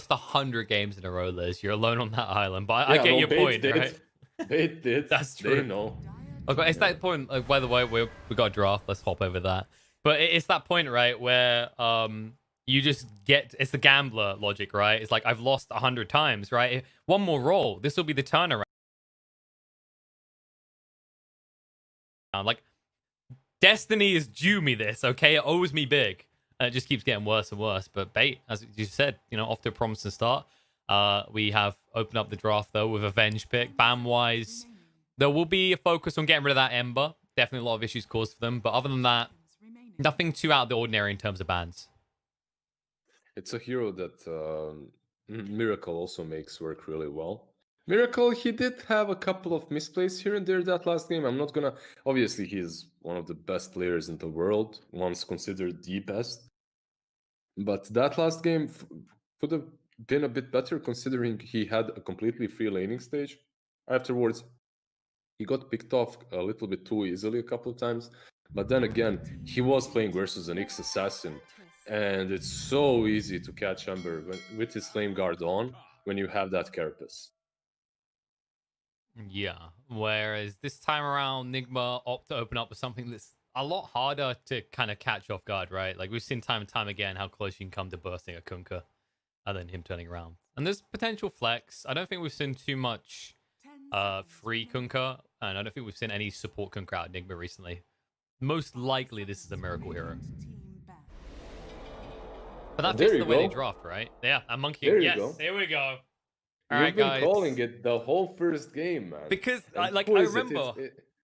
lost 100 games in a row, Liz. You're alone on that island, but I get your point, right? Bait did. That's true. They know. Okay, it's that point. By the way, we got a draft. Let's hop over that. But it's that point, right, where you just get it's the gambler logic, right? It's like I've lost 100 times, right? One more roll, this will be the turnaround. Like Destiny is due me this, okay? It owes me big. And it just keeps getting worse and worse. But Bait, as you said, off to a promising start. We have opened up the draft though with a Venge pick. Ban wise, there will be a focus on getting rid of that Ember. Definitely a lot of issues caused for them. But other than that, nothing too out of the ordinary in terms of bans. It's a hero that Miracle also makes work really well. Miracle, he did have a couple of misplays here and there that last game. I'm not gonna. Obviously, he's one of the best players in the world, once considered the best. But that last game could have been a bit better considering he had a completely free laning stage. Afterwards, he got picked off a little bit too easily a couple of times. But then again, he was playing versus an X Assassin. And it's so easy to catch Ember with his Flame Guard on when you have that Carapace. Yeah. Whereas this time around, Nigma opt to open up with something that's a lot harder to kind of catch off guard, right? Like we've seen time and time again how close you can come to bursting a Kunkka and then him turning around. And there's potential flex. I don't think we've seen too much free Kunkka, and I don't think we've seen any support Kunkka out of Nigma recently. Most likely this is a miracle hero. But that fits the way they draft, right? Yeah, a monkey. Yes, here we go. You've been calling it the whole first game, man. Because I remember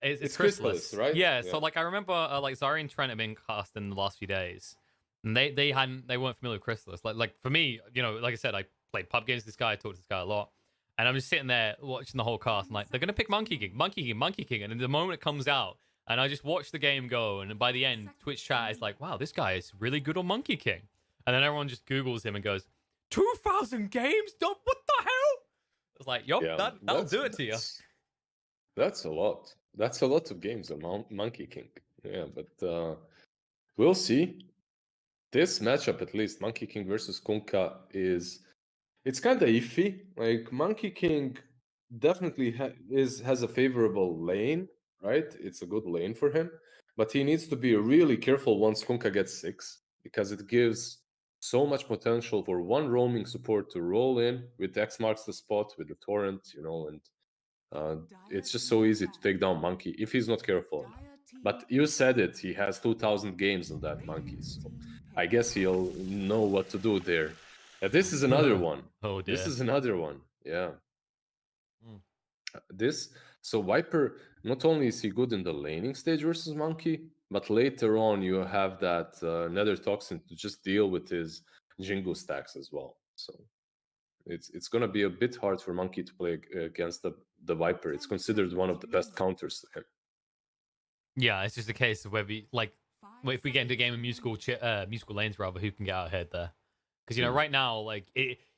it's Chrysalis, right? Yeah, so like I remember like Zarya and Trent have been cast in the last few days, and they weren't familiar with Chrysalis. Like for me, like I said, I played pub games with this guy, I talked to this guy a lot, and I'm just sitting there watching the whole cast, and like they're gonna pick Monkey King, and then the moment it comes out, and I just watch the game go, and by the end, Twitch chat is like, wow, this guy is really good on Monkey King, and then everyone just Googles him and goes, 2,000 games? What the hell? It's like, yup, yeah, that'll do it to you. That's a lot. That's a lot of games on Monkey King. Yeah, but we'll see. This matchup, at least, Monkey King versus Kunkka, it's kind of iffy. Like, Monkey King definitely has a favorable lane, right? It's a good lane for him. But he needs to be really careful once Kunkka gets 6, because it gives so much potential for one roaming support to roll in with X marks the spot with the torrent, and it's just so easy to take down Monkey if he's not careful. But you said it, he has 2,000 games on that Monkey, so I guess he'll know what to do there. This is another one. Oh dear. This is another one. Yeah. So Viper, not only is he good in the laning stage versus Monkey, but later on you have that Nether Toxin to just deal with his Jingu stacks as well. So it's gonna be a bit hard for Monkey to play against the Viper. It's considered one of the best counters to him. Yeah, it's just a case of whether if we get into a game of musical lanes, rather, who can get out ahead there? Because right now, like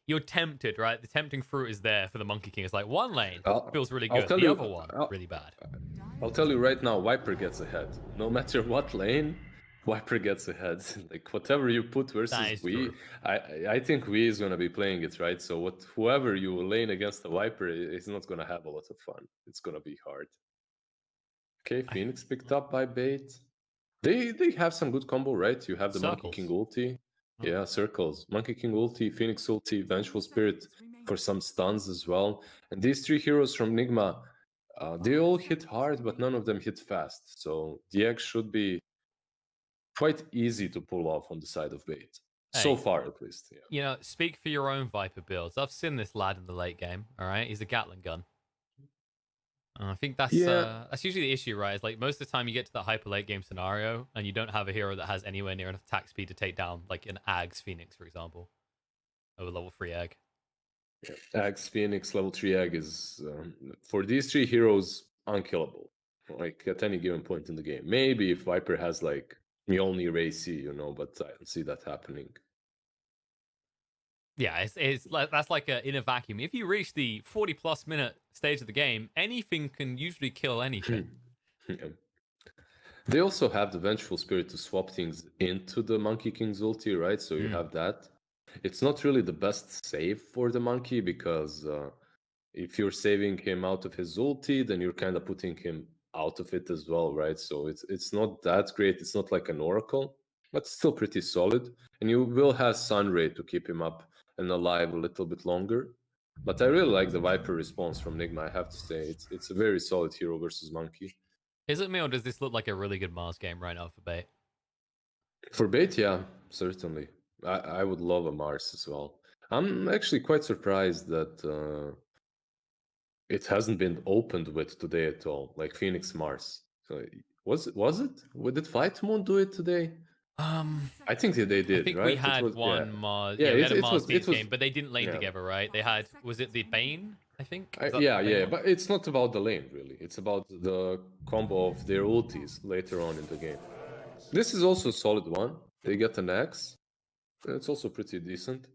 you're tempted, right? The tempting fruit is there for the Monkey King. It's like one lane feels really good, the other one really bad. I'll tell you right now, Viper gets ahead. No matter what lane, Viper gets ahead. Like whatever you put versus we, I think we is gonna be playing it right. So whoever you lane against the Viper is not gonna have a lot of fun. It's gonna be hard. Okay, Phoenix picked up by Bait. They have some good combo, right? You have the Monkey King ulti. Yeah, circles. Monkey King ulti, Phoenix ulti, Vengeful Spirit for some stuns as well. And these 3 heroes from Nigma, they all hit hard, but none of them hit fast. So DX should be quite easy to pull off on the side of Bait. Hey, so far, at least. Yeah. Speak for your own Viper builds. I've seen this lad in the late game, all right? He's a Gatling gun. I think that's usually the issue, right? It's like most of the time you get to the hyper late game scenario and you don't have a hero that has anywhere near enough attack speed to take down like an Ags Phoenix, for example, over level 3 Egg. Yeah. Ags Phoenix level 3 Egg is for these 3 heroes unkillable, like at any given point in the game. Maybe if Viper has like Mjolnir AC, but I don't see that happening. Yeah, it's like that's like in a vacuum. If you reach the 40+ minute stage of the game, anything can usually kill anything. Yeah. They also have the Vengeful Spirit to swap things into the Monkey King's ulti, right? So you have that. It's not really the best save for the monkey because if you're saving him out of his ulti, then you're kind of putting him out of it as well, right? So it's not that great. It's not like an oracle, but still pretty solid. And you will have Sunray to keep him up and alive a little bit longer. But I really like the Viper response from Nigma. I have to say, it's a very solid hero versus monkey. Is it me, or does this look like a really good Mars game right now for Bait? For bait, yeah, certainly. I would love a Mars as well. I'm actually quite surprised that it hasn't been opened with today at all, like Phoenix Mars. So was it? Did Fight Moon do it today? I think they I did, think we right? had Yeah, one Mars. yeah. Yeah, we had a It Mars was Phoenix game, but they didn't lane yeah. together, right? They had, was it the Bane? I think. Was that Yeah, the Bane yeah, one? but it's not about the lane really. It's about the combo of their ultis later on in the game. This is also a solid one. They get an X. It's also pretty decent.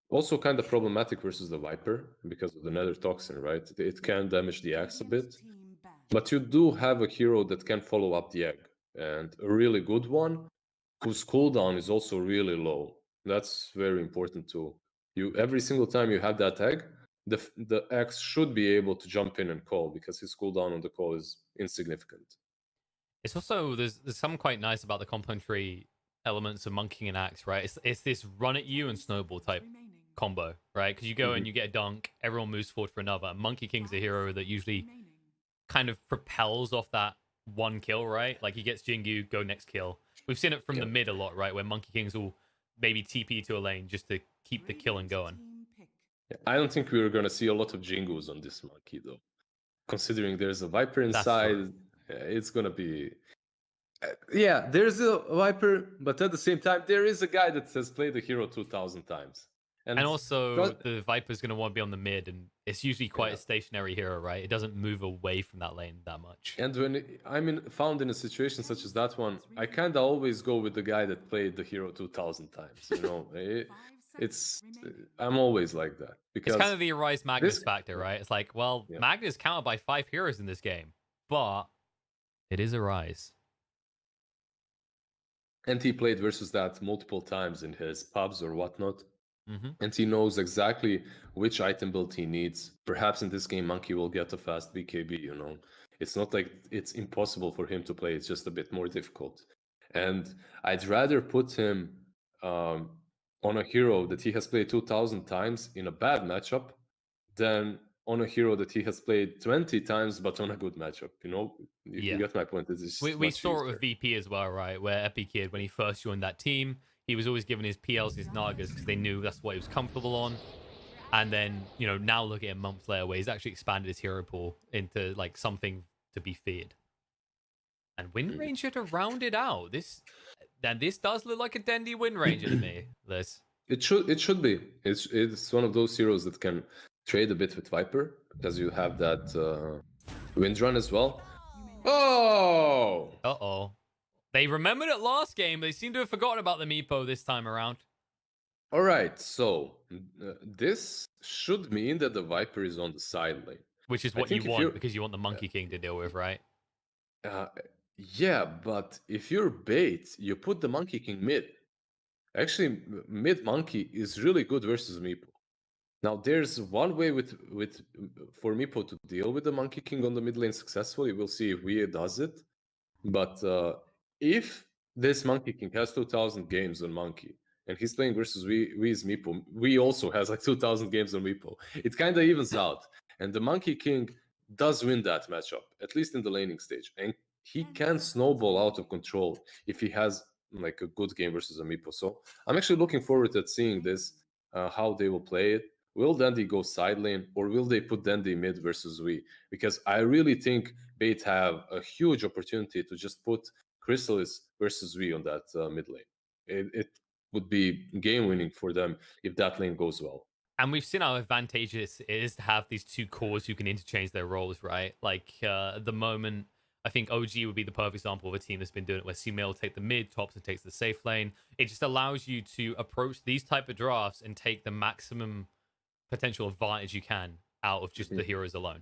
Also kind of problematic versus the Viper because of the Nether Toxin, right? It can damage the axe a bit. But you do have a hero that can follow up the egg. And a really good one whose cooldown is also really low. That's very important too. You every single time you have that egg, the X should be able to jump in and call because his cooldown on the call is insignificant. It's also there's some quite nice about the complementary elements of monkeying and axe, right? It's this run at you and snowball type combo, right? Because you go and you get a dunk, everyone moves forward for another. Monkey King's a hero that usually kind of propels off that one kill, right? Like he gets Jingu, go next kill. We've seen it from the mid a lot, right? Where Monkey Kings will maybe TP to a lane just to keep the killing going. I don't think we're gonna see a lot of Jingus on this monkey though. Considering there's a Viper inside, it's gonna be yeah, there's a Viper, but at the same time, there is a guy that has played the hero 2,000 times. And also, the Viper's going to want to be on the mid, and it's usually quite a stationary hero, right? It doesn't move away from that lane that much. And when I'm found in a situation such as that one, I kind of always go with the guy that played the hero 2,000 times. You know, I'm always like that because it's kind of the Arise Magnus factor, right? It's like, well, Magnus counted by 5 heroes in this game, but it is Arise. And he played versus that multiple times in his pubs or whatnot. Mm-hmm. And he knows exactly which item build he needs. Perhaps in this game, Monkey will get a fast BKB, you know. It's not like it's impossible for him to play, it's just a bit more difficult. And I'd rather put him on a hero that he has played 2,000 times in a bad matchup than on a hero that he has played 20 times but on a good matchup. You know, you get my point. We saw it with VP as well, right? Where Epi Kid, when he first joined that team, he was always giving his PLs his Nagas because they knew that's what he was comfortable on. And then, you know, now look at him months later where he's actually expanded his hero pool into like something to be feared. And Wind Ranger to round it out. This does look like a Dendy Wind Ranger to me. It should be. It's one of those heroes that can trade a bit with Viper because you have that wind run as well. Oh! Uh-oh. They remembered it last game. They seem to have forgotten about the Meepo this time around. All right, so this should mean that the Viper is on the side lane. Which is what you want because you want the Monkey King to deal with, right? Yeah, but if you're bait, you put the Monkey King mid. Actually, mid Monkey is really good versus Meepo. Now, there's one way for Meepo to deal with the Monkey King on the mid lane successfully. We'll see if Wii does it. But if this Monkey King has 2,000 games on Monkey, and he's playing versus Wii's Meepo, Wii also has like 2,000 games on Meepo. It kind of evens out. And the Monkey King does win that matchup, at least in the laning stage. And he can snowball out of control if he has like a good game versus a Meepo. So I'm actually looking forward to seeing this, how they will play it. Will Dandy go side lane or will they put Dandy mid versus Wii? Because I really think Bait have a huge opportunity to just put Chrysalis versus Wii on that mid lane. It would be game winning for them if that lane goes well. And we've seen how advantageous it is to have these two cores who can interchange their roles, right? Like at the moment, I think OG would be the perfect example of a team that's been doing it where C-Mail will take the mid, Thompson takes the safe lane. It just allows you to approach these type of drafts and take the maximum potential advantage you can out of just the heroes alone.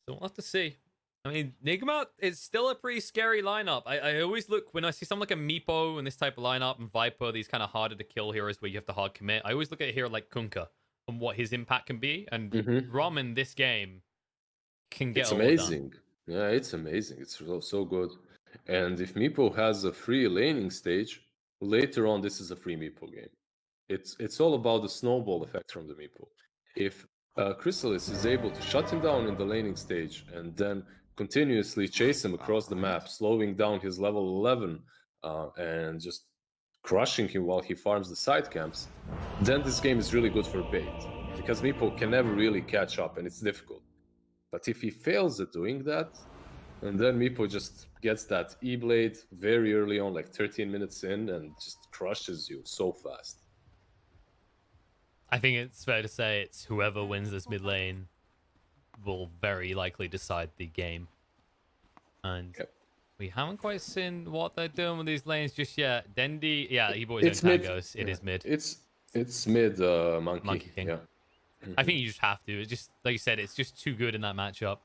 So we'll have to see. I mean, Nigma is still a pretty scary lineup. I always look when I see something like a Meepo in this type of lineup and Viper, these kind of harder to kill heroes where you have to hard commit. I always look at a hero like Kunkka and what his impact can be. And Rom in this game can get It's a lot done. amazing. Yeah, it's amazing. It's so good. And if Meepo has a free laning stage, later on this is a free Meepo game. It's all about the snowball effect from the Meepo. If Chrysalis is able to shut him down in the laning stage and then continuously chase him across the map, slowing down his level 11 and just crushing him while he farms the side camps, then this game is really good for bait. Because Meepo can never really catch up and it's difficult. But if he fails at doing that, and then Meepo just gets that E-Blade very early on, like 13 minutes in, and just crushes you so fast. I think it's fair to say it's whoever wins this mid lane will very likely decide the game. And we haven't quite seen what they're doing with these lanes just yet. Dendi, yeah, he bought his own tangos. It is mid. It's mid, Monkey King. Yeah. I think you just have to. It's just, like you said, it's just too good in that matchup.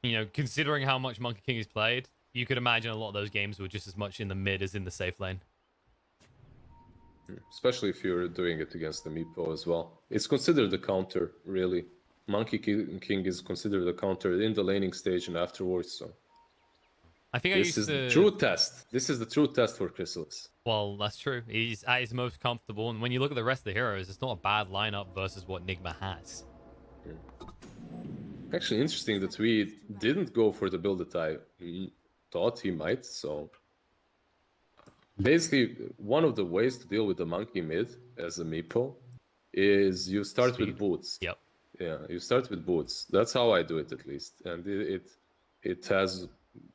You know, considering how much Monkey King has played, you could imagine a lot of those games were just as much in the mid as in the safe lane. Especially if you're doing it against the Meepo as well. It's considered a counter, really. Monkey King is considered a counter in the laning stage and afterwards, so... I think this is the true test. This is the true test for Chrysalis. Well, that's true. He's at his most comfortable, and when you look at the rest of the heroes, it's not a bad lineup versus what Nigma has. Actually, interesting that we didn't go for the build that I thought he might, so... Basically, one of the ways to deal with the monkey mid as a Meepo is you start with boots. Yep. Yeah, you start with boots. That's how I do it, at least. And it has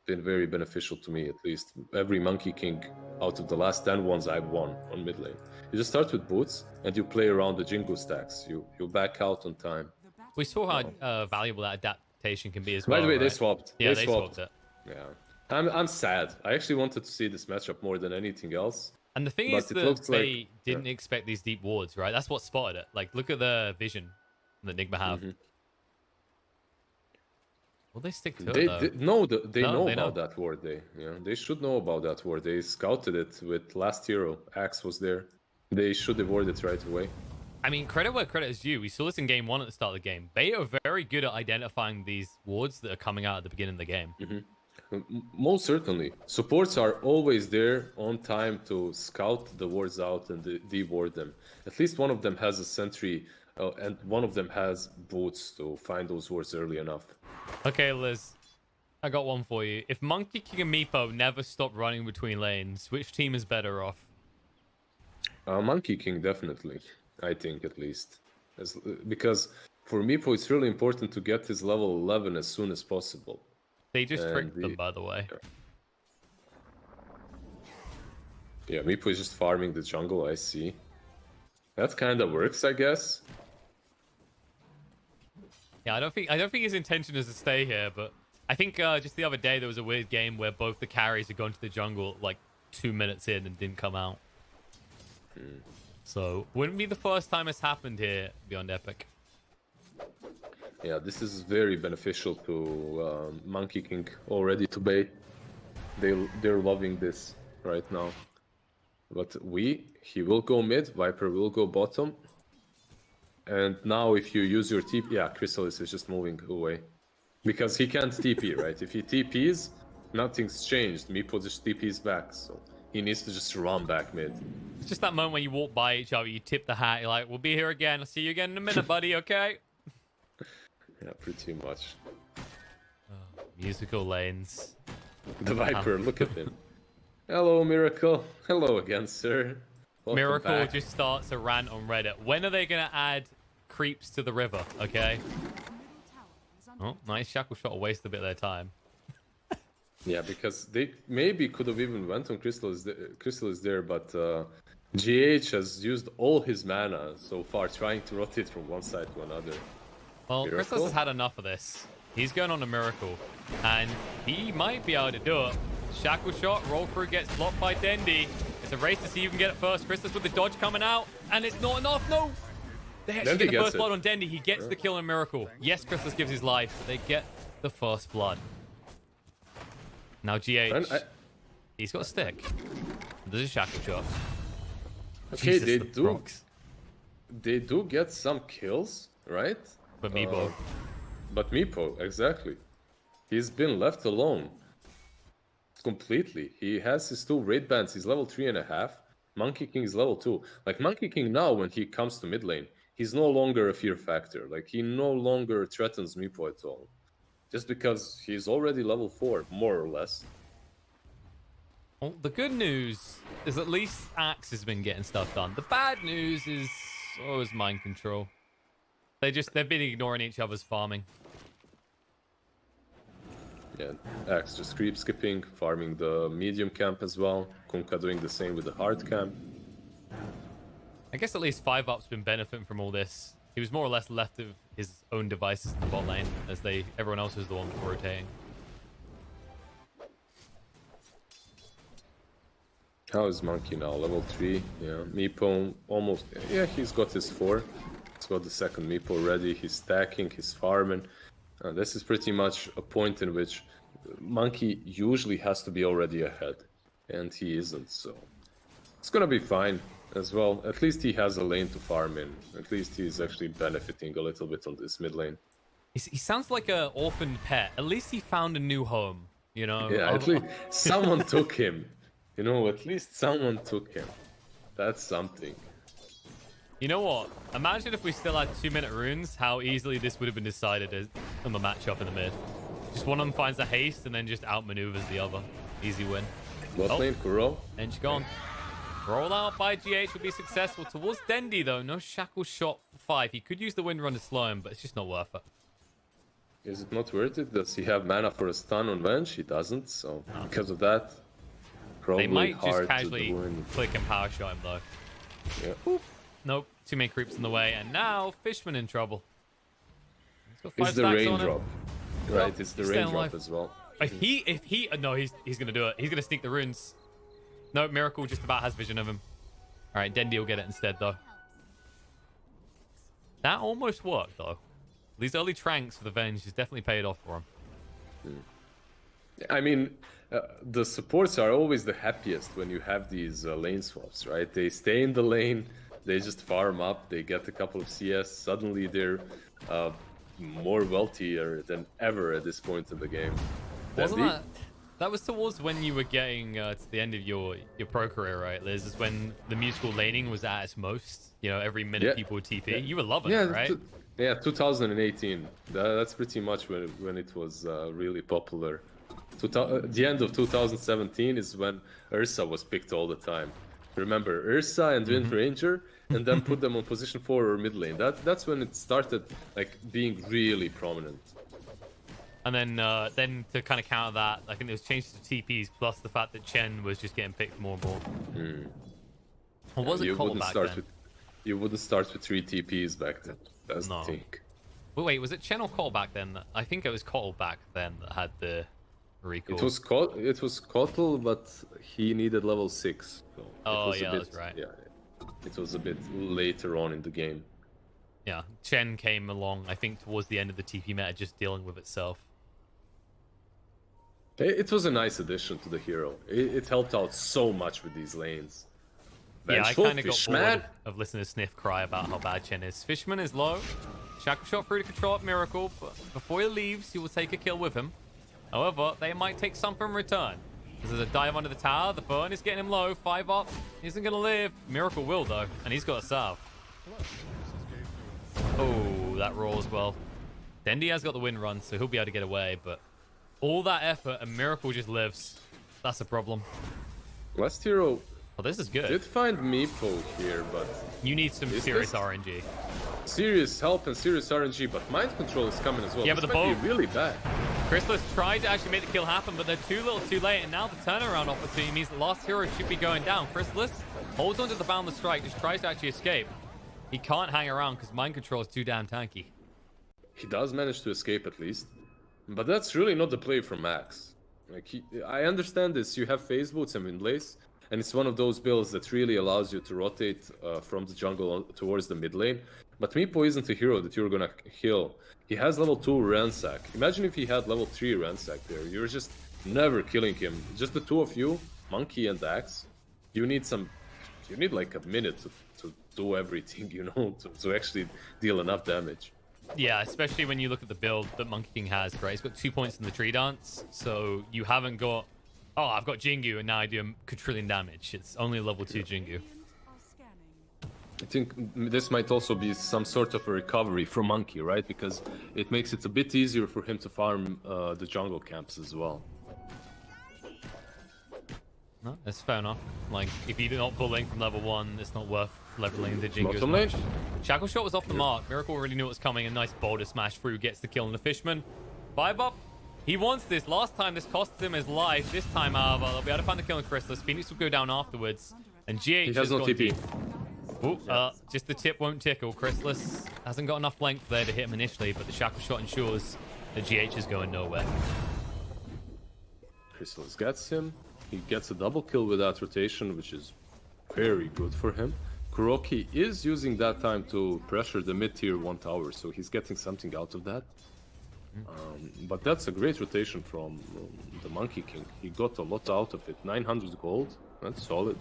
been very beneficial to me, at least. Every Monkey King out of the last 10 ones I've won on mid lane. You just start with boots and you play around the Jingu stacks. You back out on time. We saw how valuable that adaptation can be as well. By the way, right? they swapped. Yeah, they swapped it. Yeah. I'm sad. I actually wanted to see this matchup more than anything else. And the thing is that they didn't expect these deep wards, right? That's what spotted it. Like, look at the vision that Nigma have. Will they stick to it, though? They know about that ward. They should know about that ward. They scouted it with last hero. Axe was there. They should have warded it right away. I mean, credit where credit is due. We saw this in game 1 at the start of the game. They are very good at identifying these wards that are coming out at the beginning of the game. Most certainly. Supports are always there on time to scout the wards out and de-ward them. At least one of them has a sentry and one of them has boots to find those wards early enough. Okay, Liz. I got one for you. If Monkey King and Meepo never stop running between lanes, which team is better off? Monkey King, definitely. I think, at least. Because for Meepo, it's really important to get his level 11 as soon as possible. They just tricked them, by the way. Yeah, Meepo is just farming the jungle, I see. That kind of works, I guess. Yeah, I don't think his intention is to stay here, but I think just the other day there was a weird game where both the carries had gone to the jungle like 2 minutes in and didn't come out. So, wouldn't be the first time it's happened here beyond Epic. Yeah, this is very beneficial to Monkey King already to bait. They're loving this right now. But he will go mid, Viper will go bottom. And now if you use your TP, yeah, Chrysalis is just moving away. Because he can't TP, right? If he TPs, nothing's changed. Meepo just TPs back, so he needs to just run back mid. It's just that moment when you walk by each other, you tip the hat, you're like, we'll be here again, I'll see you again in a minute, buddy, okay? Yeah, pretty much. Oh, musical lanes. The Viper, look at him. Hello, Miracle. Hello again, sir. Welcome Miracle back. just starts a rant on Reddit. When are they going to add creeps to the river, okay? Oh, nice shackle shot, waste a bit of their time. Yeah, because they maybe could have even went on Crystal is there, but GH has used all his mana so far trying to rotate from one side to another. Well, Crystal has had enough of this. He's going on a Miracle, and he might be able to do it. Shackle shot, roll through, gets blocked by Dendi. It's a race to see who can get it first. Crystal with the dodge coming out, and it's not enough. They actually get the first blood on Dendi. He gets the kill in Miracle. Yes, Crystal gives his life, but they get the first blood. Now GH, he's got a stick. There's a shackle shot. Okay, Jesus, they do get some kills, right? But Meepo. But Meepo, exactly. He's been left alone. Completely. He has his 2 raid bands. He's level 3.5. Monkey King is level 2. Like, Monkey King now, when he comes to mid lane, he's no longer a fear factor. Like, he no longer threatens Meepo at all. Just because he's already level 4, more or less. Well, the good news is at least Axe has been getting stuff done. The bad news is mind control. They've been ignoring each other's farming. Yeah, Axe just creep skipping, farming the medium camp as well. Kunkka doing the same with the hard camp. I guess at least 5UP's been benefiting from all this. He was more or less left of his own devices in the bot lane, as everyone else was the one rotating. How is Monkey now? Level 3. Yeah, Meepo almost... Yeah, he's got his 4. He's got the second Meepo ready. He's stacking, he's farming. This is pretty much a point in which Monkey usually has to be already ahead. And he isn't, so... It's gonna be fine as well. At least he has a lane to farm in. At least he's actually benefiting a little bit on this mid lane. He sounds like an orphaned pet. At least he found a new home, you know? Yeah, at least someone took him. You know, at least someone took him. That's something. You know what? Imagine if we still had 2-minute runes, how easily this would have been decided on the matchup in the mid. Just one of them finds a haste and then just outmaneuvers the other. Easy win. Bot lane, Kuro. Ench gone. Roll out by GH will be successful. Towards Dendi, though. No shackle shot for 5. He could use the wind run to slow him, but it's just not worth it. Is it not worth it? Does he have mana for a stun on Venge? He doesn't, so because of that, probably they might hard just casually to win. click and power shot him, though. Yeah. Oop. Nope. Too many creeps in the way, and now Fishman in trouble. He's got 5 It's the stacks raindrop. on him. Right, Well, it's the staying raindrop alive. as well. No, he's gonna do it. He's gonna sneak the runes. No, Miracle just about has vision of him. All right, Dendi will get it instead, though. That almost worked, though. These early tranks for the Venge has definitely paid off for him. I mean, the supports are always the happiest when you have these lane swaps, right? They stay in the lane, they just farm up, they get a couple of CS, suddenly they're more wealthier than ever at this point in the game. Wasn't that was towards when you were getting to the end of your pro career, right, Liz? Is when the musical laning was at its most. You know, every minute people would TP. You were loving it, right? Yeah, 2018. That's pretty much when it was really popular. The end of 2017 is when Ursa was picked all the time. Remember Ursa and Wind Ranger, and then put them on position 4 or mid lane. That's when it started like being really prominent. And then to kind of counter that, I think there was changes to TPs plus the fact that Chen was just getting picked more and more. Or was it called back then? You wouldn't start with 3 TPs back then. That's the thing. Wait, was it Chen or Cottle back then? I think it was Cottle back then that had the recall. It was Cottle, but he needed level 6. So that's right. Yeah, it was a bit later on in the game. Yeah, Chen came along, I think, towards the end of the TP meta, just dealing with itself. It was a nice addition to the hero. It helped out so much with these lanes. Yeah, I kind of got bored of listening to Sniff cry about how bad Chen is. Fishman is low. Shackle shot free to control up Miracle, but before he leaves, he will take a kill with him. However, they might take something in return. There's a dive under the tower. The burn is getting him low. 5UP. He isn't going to live. Miracle will, though, and he's got a salve. Oh, that roll as well. Dendi has got the wind run, so he'll be able to get away, but all that effort and Miracle just lives. That's a problem. Last hero this is good. Did find Meepo here, but you need some serious RNG. Serious help and serious RNG, but mind control is coming as well. Yeah, but the bow really bad. Chrysalis tried to actually make the kill happen, but they're too little too late, and now the turnaround opportunity means the last hero should be going down. Chrysalis holds onto the boundless strike, just tries to actually escape. He can't hang around because mind control is too damn tanky. He does manage to escape at least, but that's really not the play for Max. Like I understand this. You have phase boots and wind lace, and it's one of those builds that really allows you to rotate from the jungle towards the mid lane. But Meepo isn't a hero that you're gonna kill. He has level 2 Ransack. Imagine if he had level 3 Ransack there. You're just never killing him. Just the two of you, Monkey and Axe. You need like a minute to do everything, you know, to actually deal enough damage. Yeah, especially when you look at the build that Monkey King has, right? He's got 2 points in the tree dance, so you haven't got, oh, I've got Jingu and now I do a quadrillion damage. It's only level 2 Jingu. I think this might also be some sort of a recovery for Monkey, right? Because it makes it a bit easier for him to farm the jungle camps as well. No, that's fair enough. Like, if you're not bullying from level 1, it's not worth leveling the Jingu as Bottom much. lane. Shackle Shot was off the mark. Miracle already knew what was coming. A nice boulder smash through gets the kill on the Fishman. Vibe up. He wants this. Last time this cost him his life. This time, however, they'll be able to find the kill on Chrysalis. Phoenix will go down afterwards. And GH He has no TP. Ooh, just the tip won't tickle. Chrysalis hasn't got enough length there to hit him initially, but the Shackle Shot ensures that GH is going nowhere. Chrysalis gets him. He gets a double kill with that rotation, which is very good for him. Kuroki is using that time to pressure the mid-tier 1 tower, so he's getting something out of that. But that's a great rotation from the Monkey King. He got a lot out of it. 900 gold, that's solid.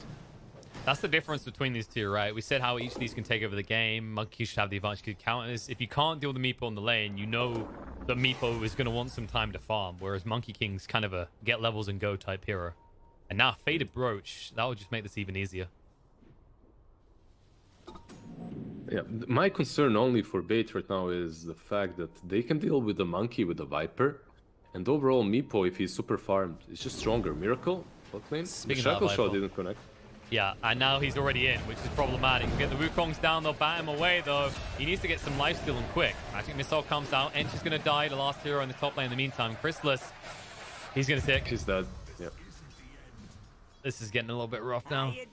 That's the difference between these two, right? We said how each of these can take over the game. Monkey should have the advantage to counters. If you can't deal with the Meepo on the lane, you know that Meepo is going to want some time to farm, whereas Monkey King's kind of a get levels and go type hero. And now Faded Brooch, that would just make this even easier. Yeah, my concern only for Bait right now is the fact that they can deal with the Monkey with the Viper. And overall, Meepo, if he's super farmed, is just stronger. Miracle, bot lane. The Shackle Shot didn't connect. Yeah, and now he's already in, which is problematic. Get the Wukongs down, they'll bat him away, though. He needs to get some lifesteal and quick. Magic Missile comes out. Ench is going to die, the last hero in the top lane in the meantime. Chrysalis, he's going to tick. He's dead, yeah. This is getting a little bit rough now. How you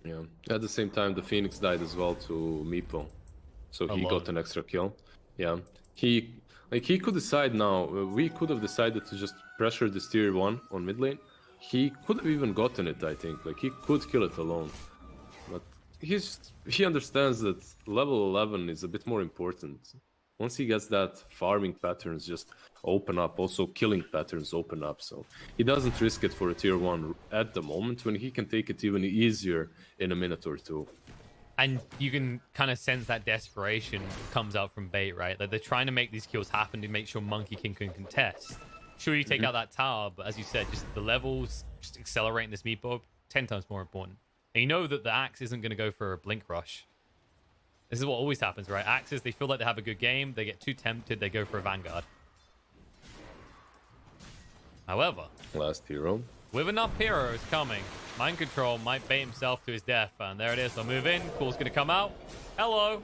doing? Yeah. At the same time, the Phoenix died as well to Meepo. So he got an extra kill. Yeah. He could decide now. We could have decided to just pressure this tier 1 on mid lane. He could have even gotten it, I think. Like, he could kill it alone. But he understands that level 11 is a bit more important. Once he gets that, farming patterns just open up. Also, killing patterns open up. So he doesn't risk it for a tier 1 at the moment, when he can take it even easier in a minute or two. And you can kind of sense that desperation comes out from Bait, right? Like, they're trying to make these kills happen to make sure Monkey King can contest. Sure, you take out that tower, but as you said, just the levels, just accelerating this Meepo, 10 times more important. And you know that the Axe isn't going to go for a Blink Rush. This is what always happens, right? Axes, they feel like they have a good game, they get too tempted, they go for a Vanguard. However, Last hero. with enough heroes coming, Mind Control might bait himself to his death, and there it is. They'll move in, Core's going to come out. Hello!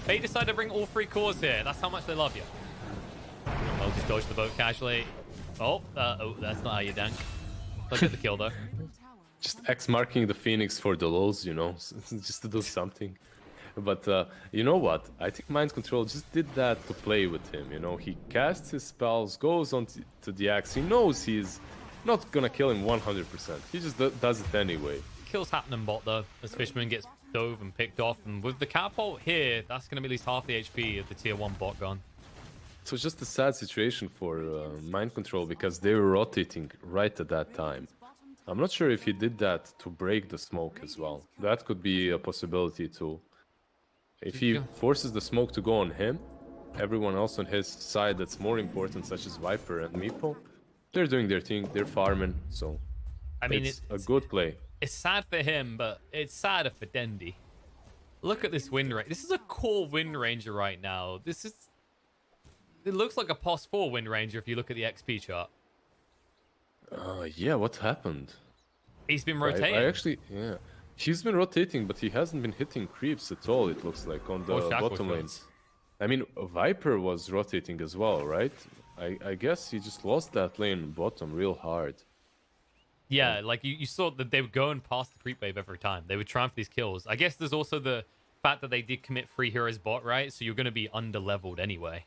They decided to bring all 3 cores here. That's how much they love you. I'll just dodge the boat casually. Oh, that's not how you dank. Look at the kill, though. Just X marking the Phoenix for the lows, you know, just to do something. But you know what? I think Mind Control just did that to play with him, you know. He casts his spells, goes on to the Axe. He knows he's not gonna kill him 100%. He just does it anyway. Kills happening bot, though, as Fishman gets dove and picked off. And with the catapult here, that's going to be at least half the HP of the tier 1 bot gone. So it's just a sad situation for Mind Control, because they were rotating right at that time. I'm not sure if he did that to break the smoke as well. That could be a possibility too. If he forces the smoke to go on him, everyone else on his side that's more important, such as Viper and Meepo, they're doing their thing, they're farming, so I mean, it's a good play. It's sad for him, but it's sadder for Dendi. Look at this win rate. This is a core Wind Ranger right now. It looks like a POS 4 Wind Ranger if you look at the XP chart. Yeah, what happened? He's been rotating. I actually, yeah. He's been rotating, but he hasn't been hitting creeps at all, it looks like, on the bottom lanes. I mean, Viper was rotating as well, right? I guess he just lost that lane bottom real hard. Yeah, like you saw that they were going past the creep wave every time. They would try for these kills. I guess there's also the fact that they did commit 3 heroes bot, right? So you're going to be under-leveled anyway.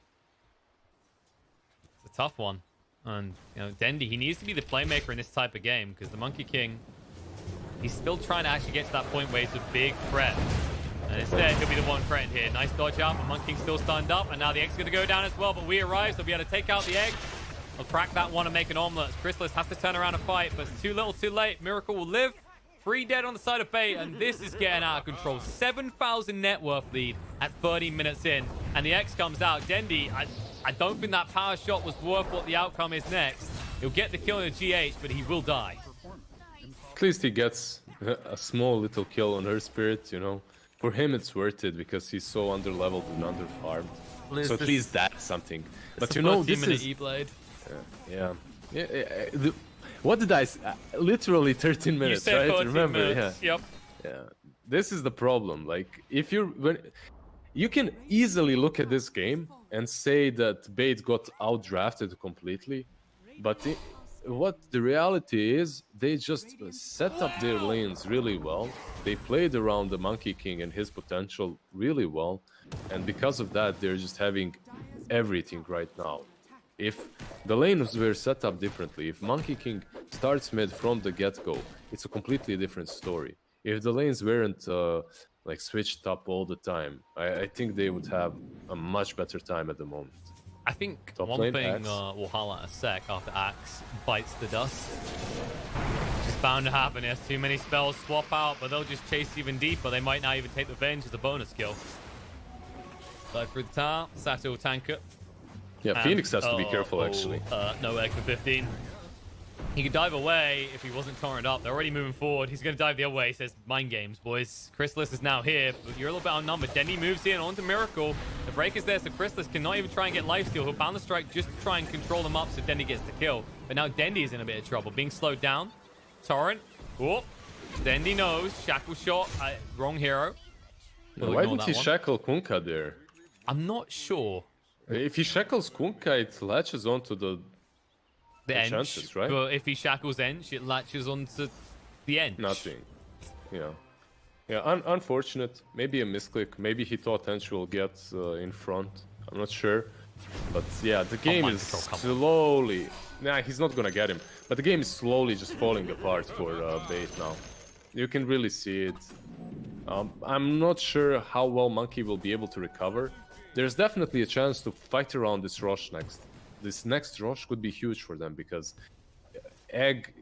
It's a tough one. And, you know, Dendi, he needs to be the playmaker in this type of game, because the Monkey King, he's still trying to actually get to that point where it's a big threat. And instead, he'll be the one threatened here. Nice dodge out, but Monkey King's still stunned up. And now the egg's going to go down as well, but we arrive, so they'll be able to take out the egg. They'll crack that one and make an omelet. Chrysalis has to turn around and fight, but it's too little, too late. Miracle will live. 3 dead on the side of Bait, and this is getting out of control. 7,000 net worth lead at 30 minutes in, and the X comes out. Dendi, I don't think that power shot was worth what the outcome is next. He'll get the kill in the GH, but he will die. At least he gets a small little kill on her spirit, you know. For him, it's worth it because he's so underleveled and underfarmed. So at least that's something. But you know, this is... E-Blade. Yeah. What did I say? Literally 13 minutes, you said right? 13 Remember? minutes. Yeah. Yep. Yeah. This is the problem. Like, if you can easily look at this game and say that Bait got outdrafted completely, but what the reality is, they just set up their lanes really well. They played around the Monkey King and his potential really well, and because of that, they're just having everything right now. If the lanes were set up differently, if Monkey King starts mid from the get-go, it's a completely different story. If the lanes weren't like switched up all the time, I think they would have a much better time at the moment. I think Top one lane, thing Axe. we'll highlight in a sec after Axe bites the dust. It's bound to happen. He has too many spells swap out, but they'll just chase even deeper. They might not even take the Venge as a bonus kill. Dive through the tower. Sato will tank it. Yeah, And, Phoenix has to be careful, actually. No egg for 15. He could dive away if he wasn't torrent up. They're already moving forward. He's going to dive the other way. He says, mind games, boys. Chrysalis is now here, but you're a little bit outnumbered. Denny moves in onto Miracle. The break is there, so Chrysalis cannot even try and get lifesteal. He'll bound the strike just to try and control them up so Denny gets the kill. But now Dendy is in a bit of trouble, being slowed down. Torrent. Oh, Dendy knows. Shackle shot. Wrong hero. We'll Why ignore did he that one. shackle Kunkka there? I'm not sure. If he shackles Kunkka, it latches onto the The chances, Ench, right? but if he shackles Ench, it latches onto the Ench. Nothing. Yeah. Yeah, unfortunate. Maybe a misclick. Maybe he thought Ench will get in front. I'm not sure. But yeah, the game mind is control, slowly... Nah, he's not gonna get him. But the game is slowly just falling apart for Bait now. You can really see it. I'm not sure how well Monkey will be able to recover. There's definitely a chance to fight around this rush next. This next rush could be huge for them because Egg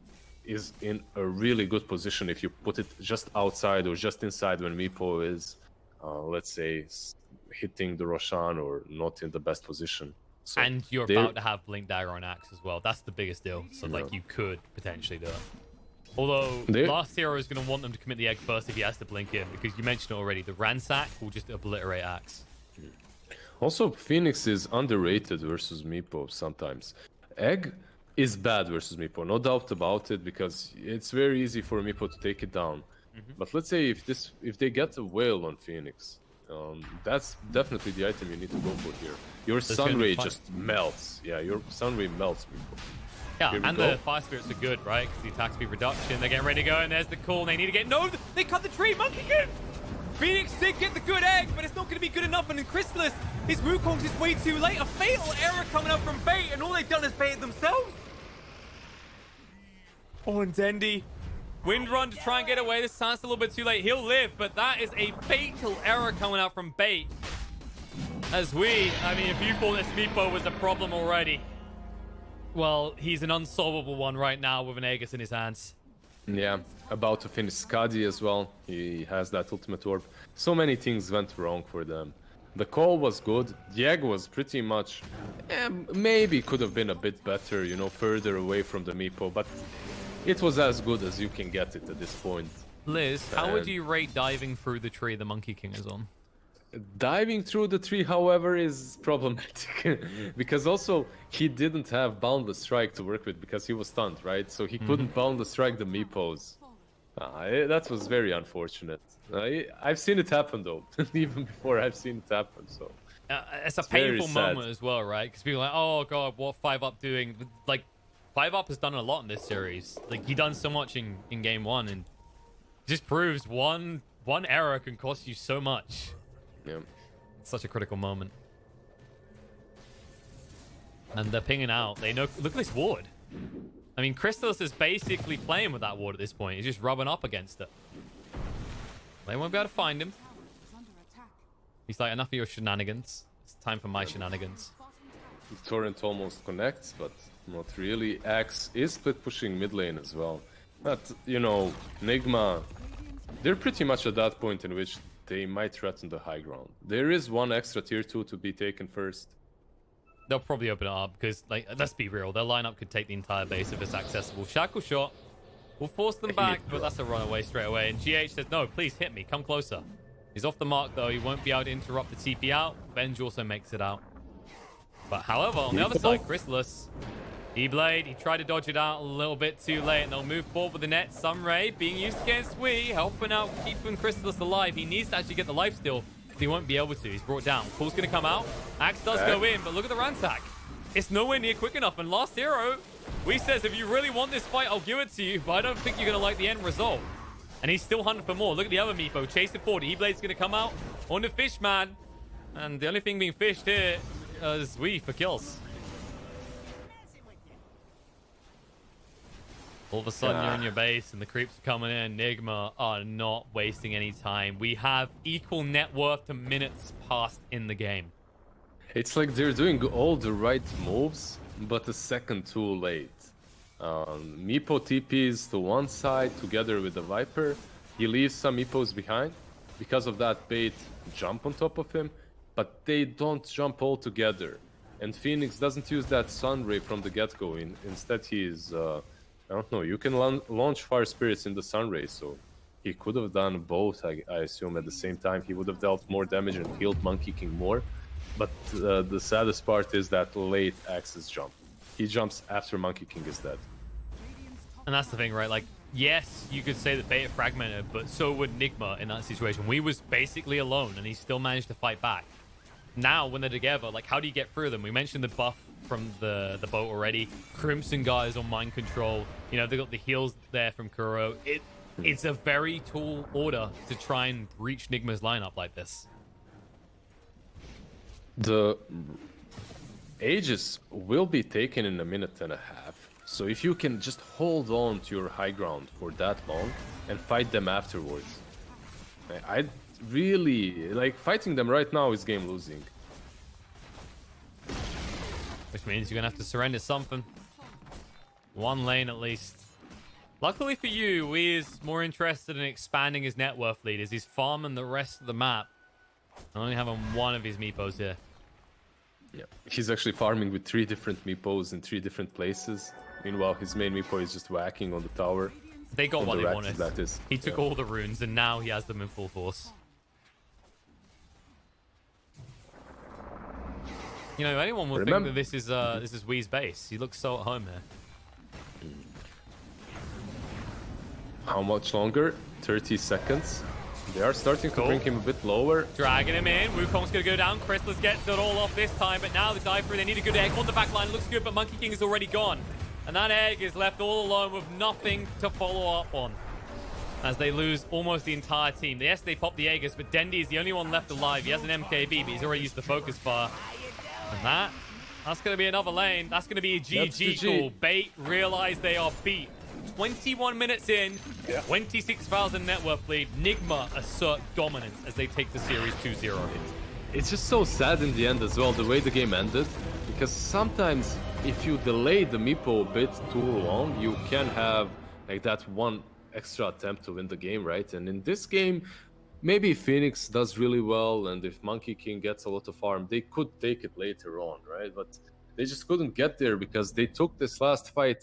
is in a really good position if you put it just outside or just inside when Meepo is, let's say, hitting the Roshan or not in the best position. So And you're about to have Blink Dagger on Axe as well. That's the biggest deal. So, like, you could potentially do it. Although, last hero is going to want them to commit the egg first if he has to blink in, because you mentioned it already. The Ransack will just obliterate Axe. Also, Phoenix is underrated versus Meepo sometimes. Egg is bad versus Meepo, no doubt about it, because it's very easy for Meepo to take it down. But let's say if they get a whale on Phoenix, that's definitely the item you need to go for here. Your Sunray just melts. Yeah, your Sunray melts Meepo. Yeah, and the Fire Spirits are good, right? Because the attack speed reduction, they're getting ready to go, and there's the call. They need to get... No, they cut the tree! Monkey King! Phoenix did get the good egg, but it's not going to be good enough. And in Chrysalis, his Wukong's is way too late. A fatal error coming up from Bait, and all they've done is bait it themselves. Oh, and Dendi. Wind run to try and get away. This time's a little bit too late. He'll live, but that is a fatal error coming out from Bait. I mean, if you thought this Meepo was a problem already, well, he's an unsolvable one right now with an Aegis in his hands. Yeah, about to finish Skadi as well. He has that ultimate orb. So many things went wrong for them. The call was good. The egg was pretty much... maybe could have been a bit better, you know, further away from the Meepo, but it was as good as you can get it at this point. Liz, how would you rate diving through the tree the Monkey King is on? Diving through the tree, however, is problematic because also he didn't have Boundless Strike to work with because he was stunned, right? So he couldn't Boundless Strike the Meepos. That was very unfortunate. I've seen it happen though, even before I've seen it happen. So it's a painful moment as well, right? Because people are like, oh god, what 5UP doing? Like 5UP has done a lot in this series. Like he done so much in game one, and just proves one error can cost you so much. Yeah. It's such a critical moment. And they're pinging out. They know. Look at this ward. I mean, Chrysalis is basically playing with that ward at this point. He's just rubbing up against it. They won't be able to find him. He's like, enough of your shenanigans. It's time for my shenanigans. Torrent almost connects, but not really. Axe is split pushing mid lane as well. But, you know, Nigma, they're pretty much at that point in which they might threaten the high ground. There is one extra tier 2 to be taken first. They'll probably open it up because, like, let's be real, their lineup could take the entire base if it's accessible. Shackle shot will force them back, but that's a runaway straight away. And GH says, no, please hit me. Come closer. He's off the mark, though. He won't be able to interrupt the TP out. Venge also makes it out. But, however, on the other side, Chrysalis, E-Blade, he tried to dodge it out a little bit too late, and they'll move forward with the net. Sunray being used against Wee, helping out, keeping Chrysalis alive. He needs to actually get the lifesteal. He won't be able to. He's brought down. Cool's going to come out. Axe does go in, but look at the ransack. It's nowhere near quick enough. And last hero, Wee says, if you really want this fight, I'll give it to you, but I don't think you're going to like the end result. And he's still hunting for more. Look at the other Meepo. Chasing forward. E-Blade's going to come out on the Fishman. And the only thing being fished here is Wee for kills. All of a sudden, you're in your base, and the creeps are coming in. Nigma are not wasting any time. We have equal net worth to minutes passed in the game. It's like they're doing all the right moves, but a second too late. Meepo TPs to one side together with the Viper. He leaves some Meepos behind. Because of that, Bait jump on top of him, but they don't jump all together. And Phoenix doesn't use that Sunray from the get-go. Instead, he's... I don't know, you can launch Fire Spirits in the Sunray, so he could have done both, I assume, at the same time. He would have dealt more damage and healed Monkey King more. But the saddest part is that late Axe's jump. He jumps after Monkey King is dead. And that's the thing, right? Like, yes, you could say that Beta fragmented, but so would Nigma in that situation. We was basically alone, and he still managed to fight back. Now, when they're together, like, how do you get through them? We mentioned the buff from the boat already. Crimson guys on mind control. You know, they got the heals there from Kuro. It's a very tall order to try and reach Nigma's lineup like this. The Aegis will be taken in a minute and a half. So if you can just hold on to your high ground for that long and fight them afterwards. I really, like, fighting them right now is game losing. Which means you're going to have to surrender something. One lane at least. Luckily for you, he is more interested in expanding his net worth lead as he's farming the rest of the map. Only having one of his Meepos here. Yeah, he's actually farming with 3 different Meepos in 3 different places. Meanwhile, his main Meepo is just whacking on the tower. They got what they wanted. That is. He took all the runes, and now he has them in full force. You know, anyone would think that this is Wee's base. He looks so at home here. How much longer? 30 seconds. They are starting to bring him a bit lower. Dragging him in. Wukong's going to go down. Chrysalis gets it all off this time, but now the dive through. They need a good egg on the back line. Looks good, but Monkey King is already gone. And that egg is left all alone with nothing to follow up on. As they lose almost the entire team. Yes, they pop the Aegis, but Dendi is the only one left alive. He has an MKB, but he's already used the focus fire. And that's going to be another lane. That's going to be a GG call. Bait realize they are beat. 21 minutes in, 26,000 net worth lead. Nigma assert dominance as they take the series 2-0. It's just so sad in the end as well, the way the game ended. Because sometimes if you delay the Meepo a bit too long, you can have like that one extra attempt to win the game, right? And in this game, maybe Phoenix does really well, and if Monkey King gets a lot of farm, they could take it later on, right? But they just couldn't get there because they took this last fight